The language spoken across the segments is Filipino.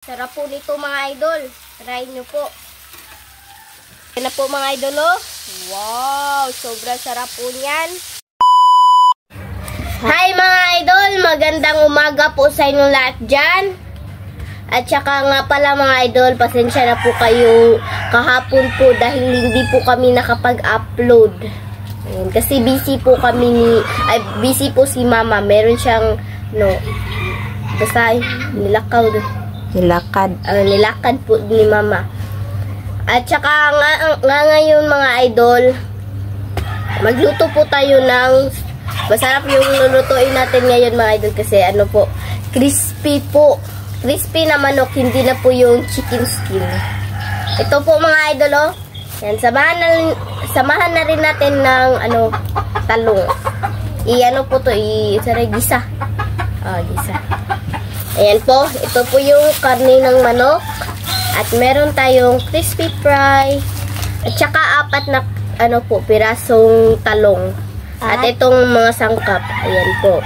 Sarap po nito mga idol. Try nyo po. Yan na po mga idol oh. Wow! Sobrang sarap po niyan. Hi mga idol! Magandang umaga po sa inyong lahat dyan. At saka nga pala mga idol, pasensya na po kayo kahapon po dahil hindi po kami nakapag-upload. Kasi busy po kami busy po si mama. Meron siyang basta nilakad po ni mama. At saka nga ngayon mga idol, magluto po tayo ng masarap yung lulutuin natin ngayon mga idol kasi crispy po. Crispy na manok, hindi na po yung chicken skin. Ito po mga idol oh. Yan, samahan na rin natin ng talong. Gisa. Gisa. Ayan po, ito po yung karne ng manok. At meron tayong crispy fry. At saka 4 na pirasong talong. At itong mga sangkap. Ayan po.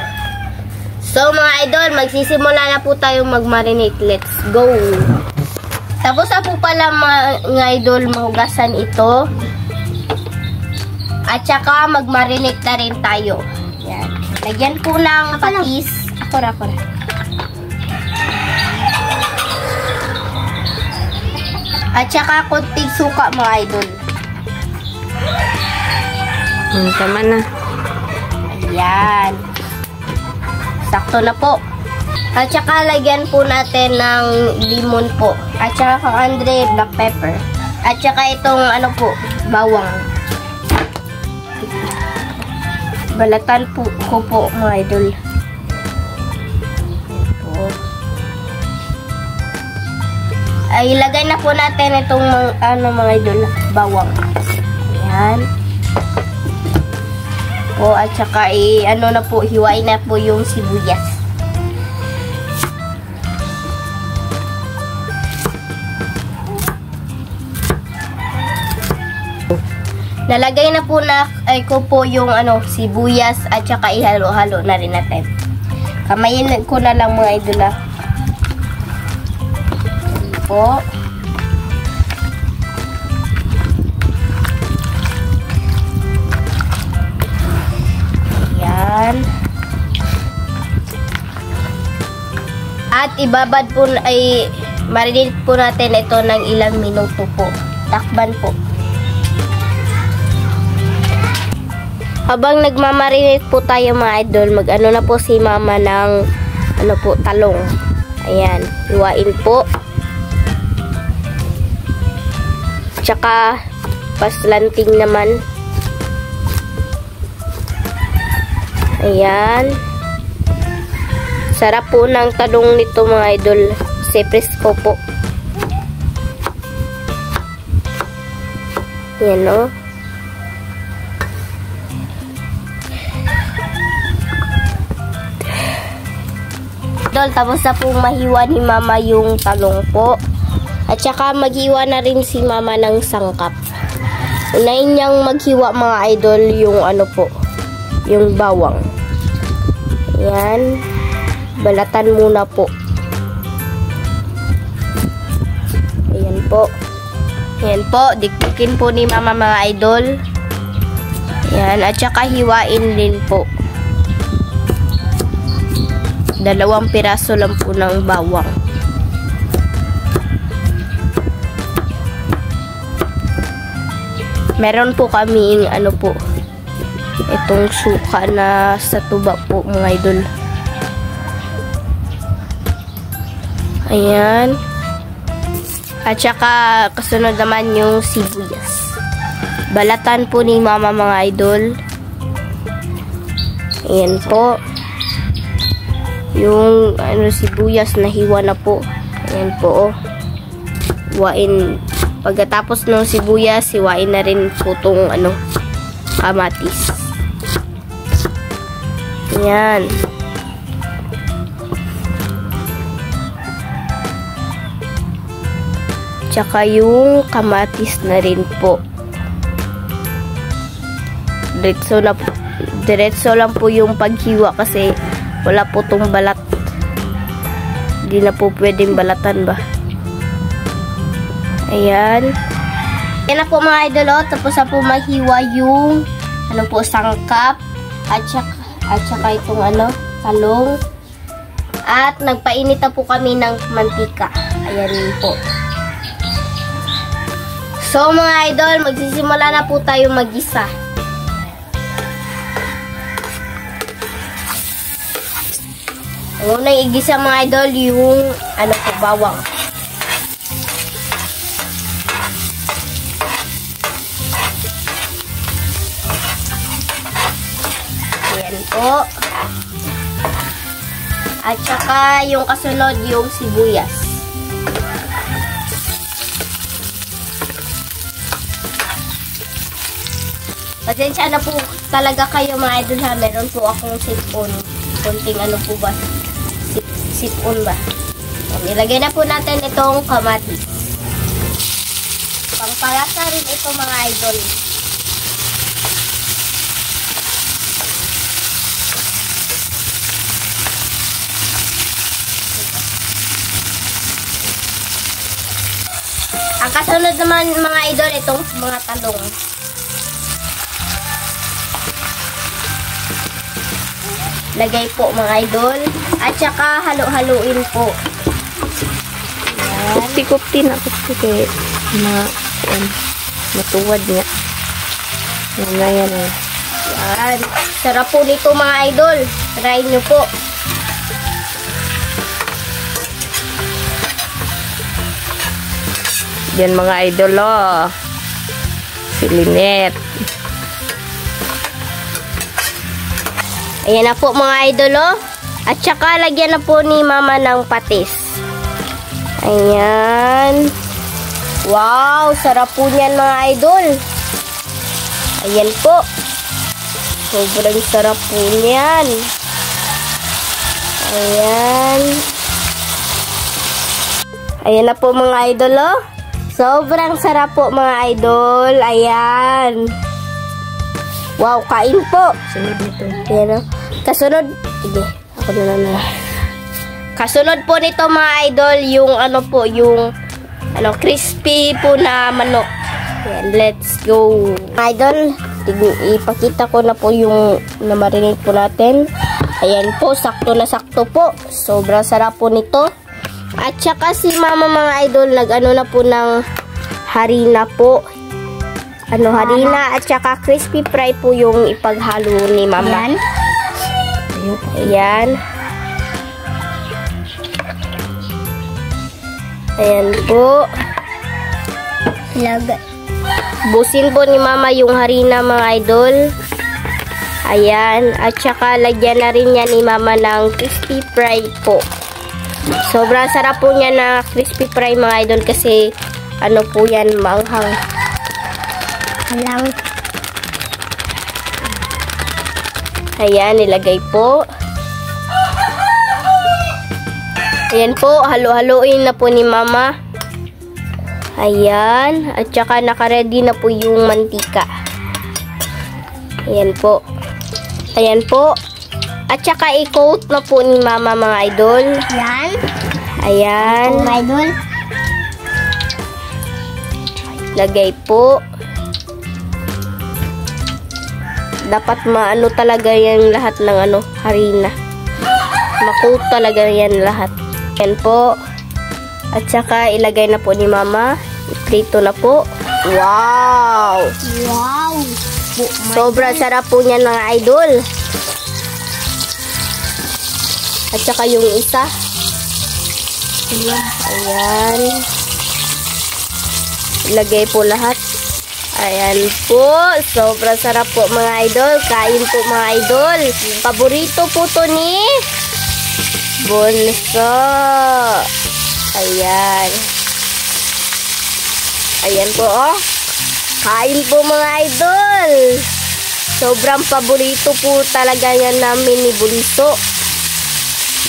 So mga idol, magsisimula na po tayong mag-marinate. Let's go! Tapos na po pala mga idol, mahugasan ito. At saka mag-marinate na rin tayo. Ayan. Lagyan po ng patis. Ako na. At saka konting suka mga idol. Tama na. Ayan. Sakto na po. At saka lagyan po natin ng limon po. At saka kang Andre, black pepper. At saka itong bawang. Balatan po ko po mga idol. Ay, ilagay na po natin itong mga idol, bawang. Ayan. Po, at saka hiwain na po yung sibuyas. Nalagay na po ko po yung sibuyas at saka ihalo-halo na rin natin. Kamayin ko na lang mga idol po. Ayan. At ibabad po marinate po natin ito ng ilang minuto po. Takban po. Habang nagmamarinate po tayo mga idol, na po si mama ng talong. Ayan, hiwain po. Tsaka paslanting naman. Ayan. Sarap po ng talong nito mga idol. Kasi presko po. Ayan o. Tapos na pong mahiwa ni mama yung talong po. At saka maghiwa na rin si mama ng sangkap. Unahin niyang maghiwa mga idol yung yung bawang. Ayan. Balatan muna po. Ayan po. Ayan po. Dikdikin po ni mama mga idol. Ayan. At saka hiwain din po. 2 piraso lang po ng bawang. Meron po kaming itong suka na sa tuba po mga idol. Ayan. At saka kasunod naman yung sibuyas. Balatan po ni mama mga idol. Ayan po. Yung sibuyas na hiwa na po. Ayan po oh. Hiwain. Pagkatapos ng sibuyas, hiwain na rin po itong kamatis. Ayan. Tsaka yung kamatis na rin po. Diretso lang po yung paghiwa kasi wala po itong balat. Hindi na po pwedeng balatan ba. Ayan. Yan na po mga idol, oh. Tapos na po mahiwa yung sangkap at saka itong talong. At nagpainit na po kami ng mantika. Ayan po. So mga idol, magsisimula na po tayo mag-isa. Ang unang igisa mga idol, yung bawang. Ayan po. At saka yung kasunod yung sibuyas. Pasensya na po talaga kayo mga idol ha. Meron po akong sipon. Kunting po ba? Sipon ba? Nilagay na po natin itong kamatis. Pangpalasa rin ito mga idol. Ang kasunod naman mga idol, itong mga talong. Lagay po mga idol. At saka halo-haluin po. Ayan. Kupti na kupti matuwad nga. Yan. Yan. Sarap po nito mga idol. Try nyo po. Yan mga idol, oh. Si Lynette. Ayan na po mga idol, oh. At saka lagyan na po ni mama ng patis. Ayan. Wow, sarap po niyan mga idol. Ayan po. Sobrang sarap po niyan. Ayan. Ayan na po mga idol, oh. Sobrang sarap po mga idol. Ayan. Wow, kain po. Sunod nito. Ayan, oh. Kasunod. Sige, ako na lang. Kasunod po nito mga idol, yung yung crispy po na manok. Ayan, let's go. Idol, ipakita ko na po yung na-marinate po natin. Ayan po, sakto na sakto po. Sobrang sarap po nito. At saka si mama mga idol, na po ng harina po. Harina at saka crispy fry po yung ipaghalo ni mama. Ayan. Ayan po. Busin po ni mama yung harina mga idol. Ayan. At saka lagyan na rin niya ni mama ng crispy fry po. Sobrang sarap po niya na crispy fry mga idol kasi po yan, maanghang. Ayan, nilagay po. Ayan po, halo-haloin na po ni mama. Ayan, at saka nakaready na po yung mantika. Ayan po. Ayan po. At saka i-coat na po ni mama mga idol. Ayan. Ayan. Mga idol. Lagay po. Dapat maano talaga yan lahat ng harina. Ma-coat talaga yan lahat. Ayan po. At saka ilagay na po ni mama. I-prito na po. Wow! Wow! Sobrang sarap po niyan mga idol. At saka yung isa. Ayan. Ilagay po lahat. Ayan po. Sobrang sarap po mga idol. Kain po mga idol. Paborito po to ni Bunso. Ayan. Ayan po oh. Kain po mga idol. Sobrang paborito po talaga yan namin ni Bunso.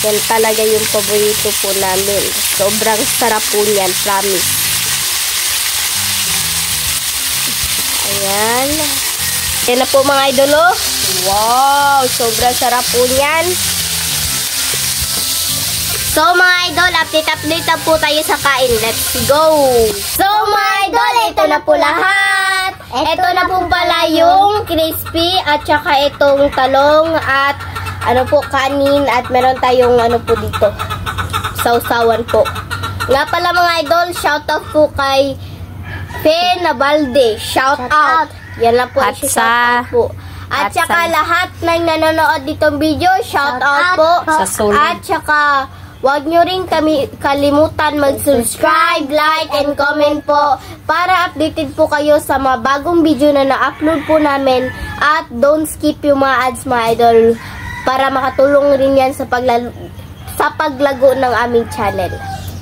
Yan talaga yung paborito po namin. Sobrang sarap po niyan, promise. Ayan. Yan na po mga idol, oh. Wow, sobrang sarap po niyan. So mga idol, update na po tayo sa kain. Let's go! So mga idol, ito na po lahat. Ito na po pala yung crispy at saka itong talong at ano po, kanin at meron tayong ano po dito, sausawan po. Nga pala mga idol, shout out po kay Fe Nabalde. Shout out. Yan lang po. At shout out po. At saka lahat ng nanonood ditong video, shout out po. Sa sulit. At saka huwag nyo rin kami kalimutan mag-subscribe, like, and comment po para updated po kayo sa mga bagong video na na-upload po namin. At don't skip yung mga ads mga idol para makatulong rin yan sa paglago ng aming channel.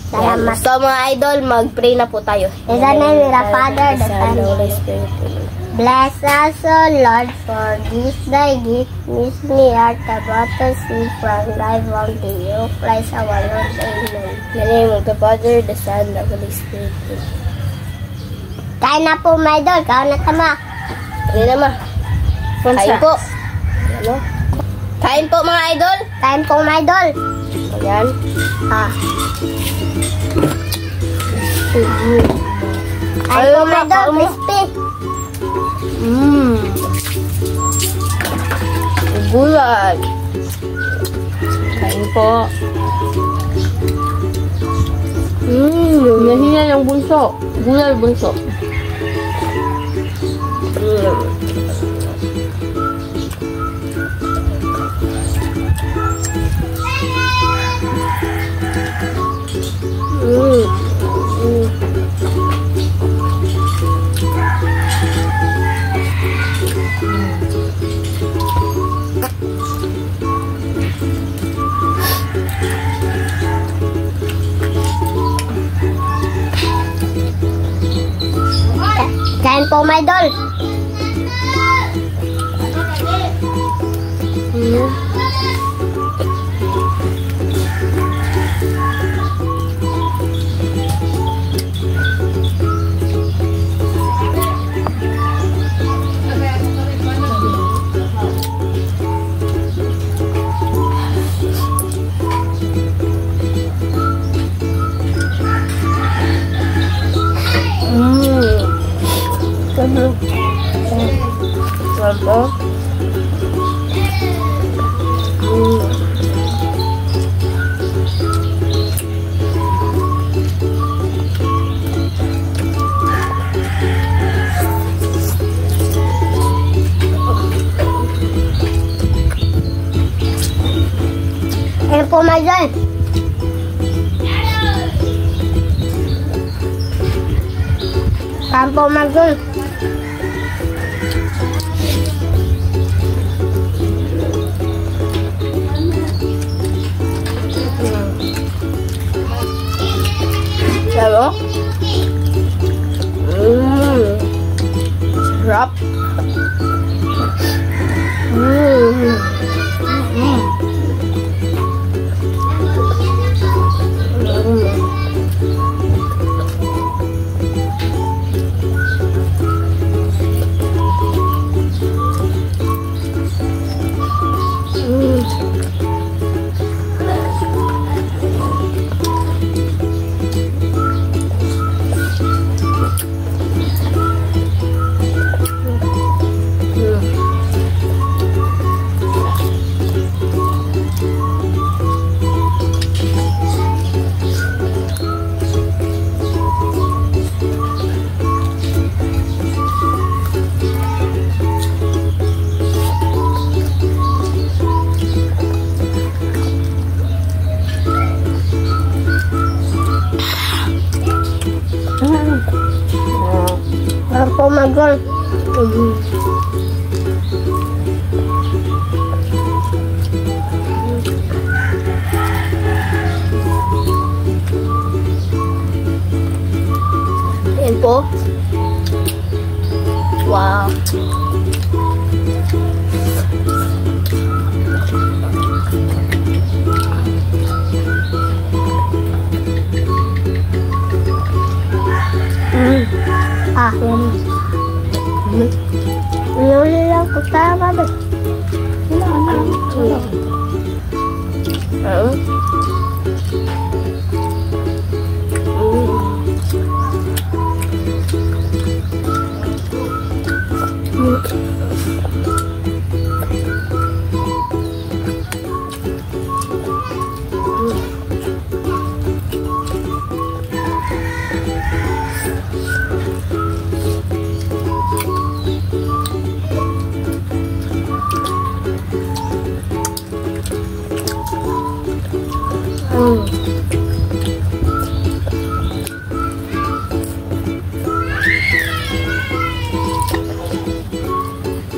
Salamat. So mga idol, mag-pray na po tayo. In the name of the Father, the Son, and the Holy Spirit. Bless us, O Lord, for this thy gift, miss me art about to see from thy bounty. You Christ our Lord. Amen. In the name of the Father, the Son, and the Holy Spirit. Kain na po, my idol. Kain na tama. Ano naman? Kain po. Ano? Kain po mga idol. Kain po, my idol. Ayan. Kain po, my idol. Crispy. Gulay. Kain po. Nahiya yung bunso. Gulay bunso. Kain po, my idol. Sarap. Kain po, my idol. Kain po, my idol. Sarap. Sarap. Kain po, my idol. Ayan po. Wow. Yun lang po tama ba?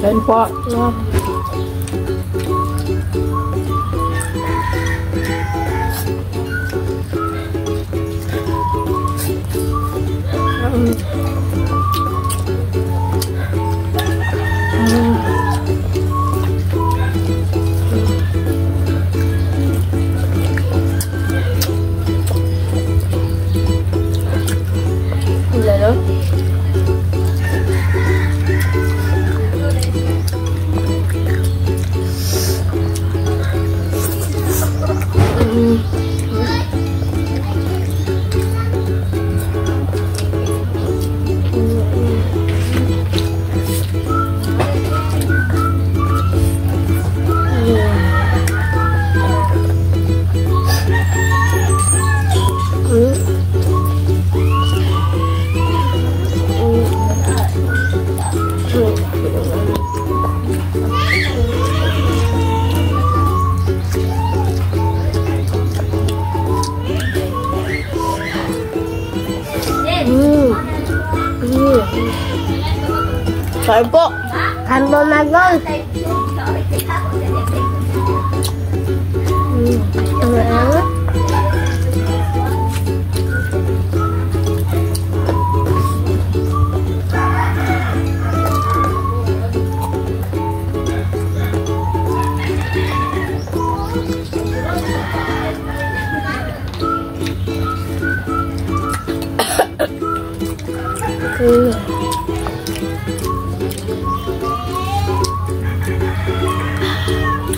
Kain po. Lalo. Kain po. Kain po, Magol.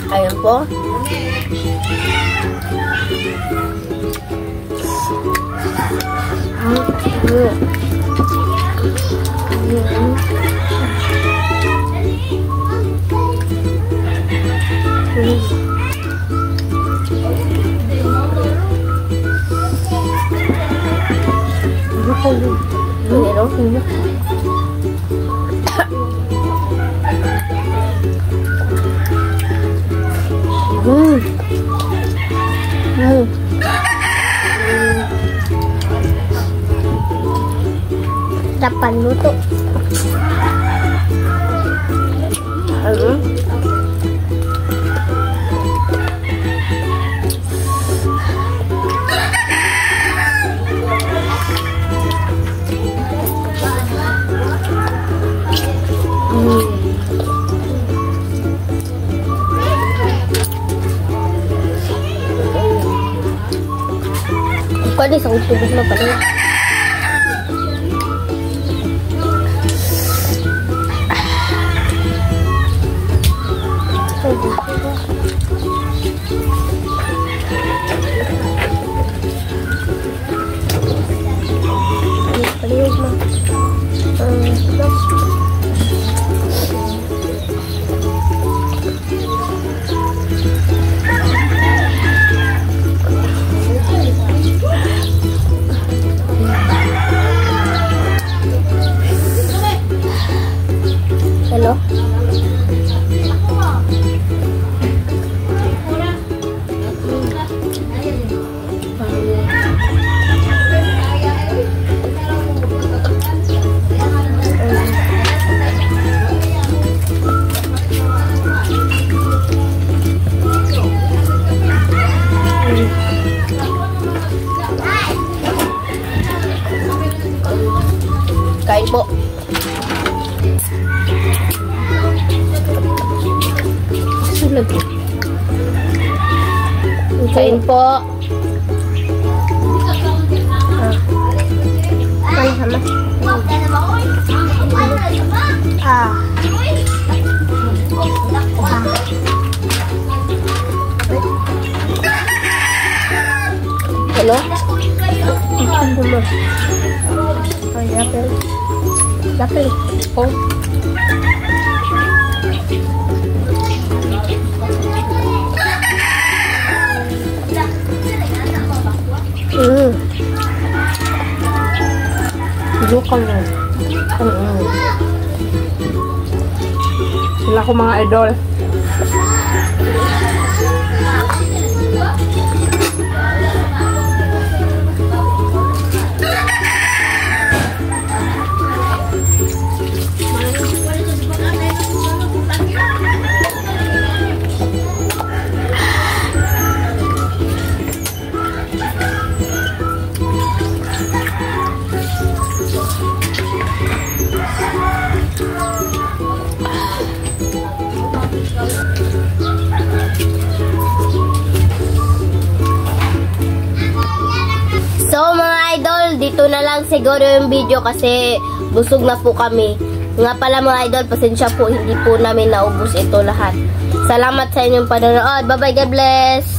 Ayan po. Dapat luto. Pwede sa tubig na pala. Hello? Kain po. Kain po. Kain sama. Hello? Lapel. Oh. Lukang mo. Sila ko mga idol. na lang siguro yung video kasi busog na po kami. Nga pala mga idol, pasensya po, hindi po namin naubos ito lahat. Salamat sa inyong panonood. Bye-bye, God bless!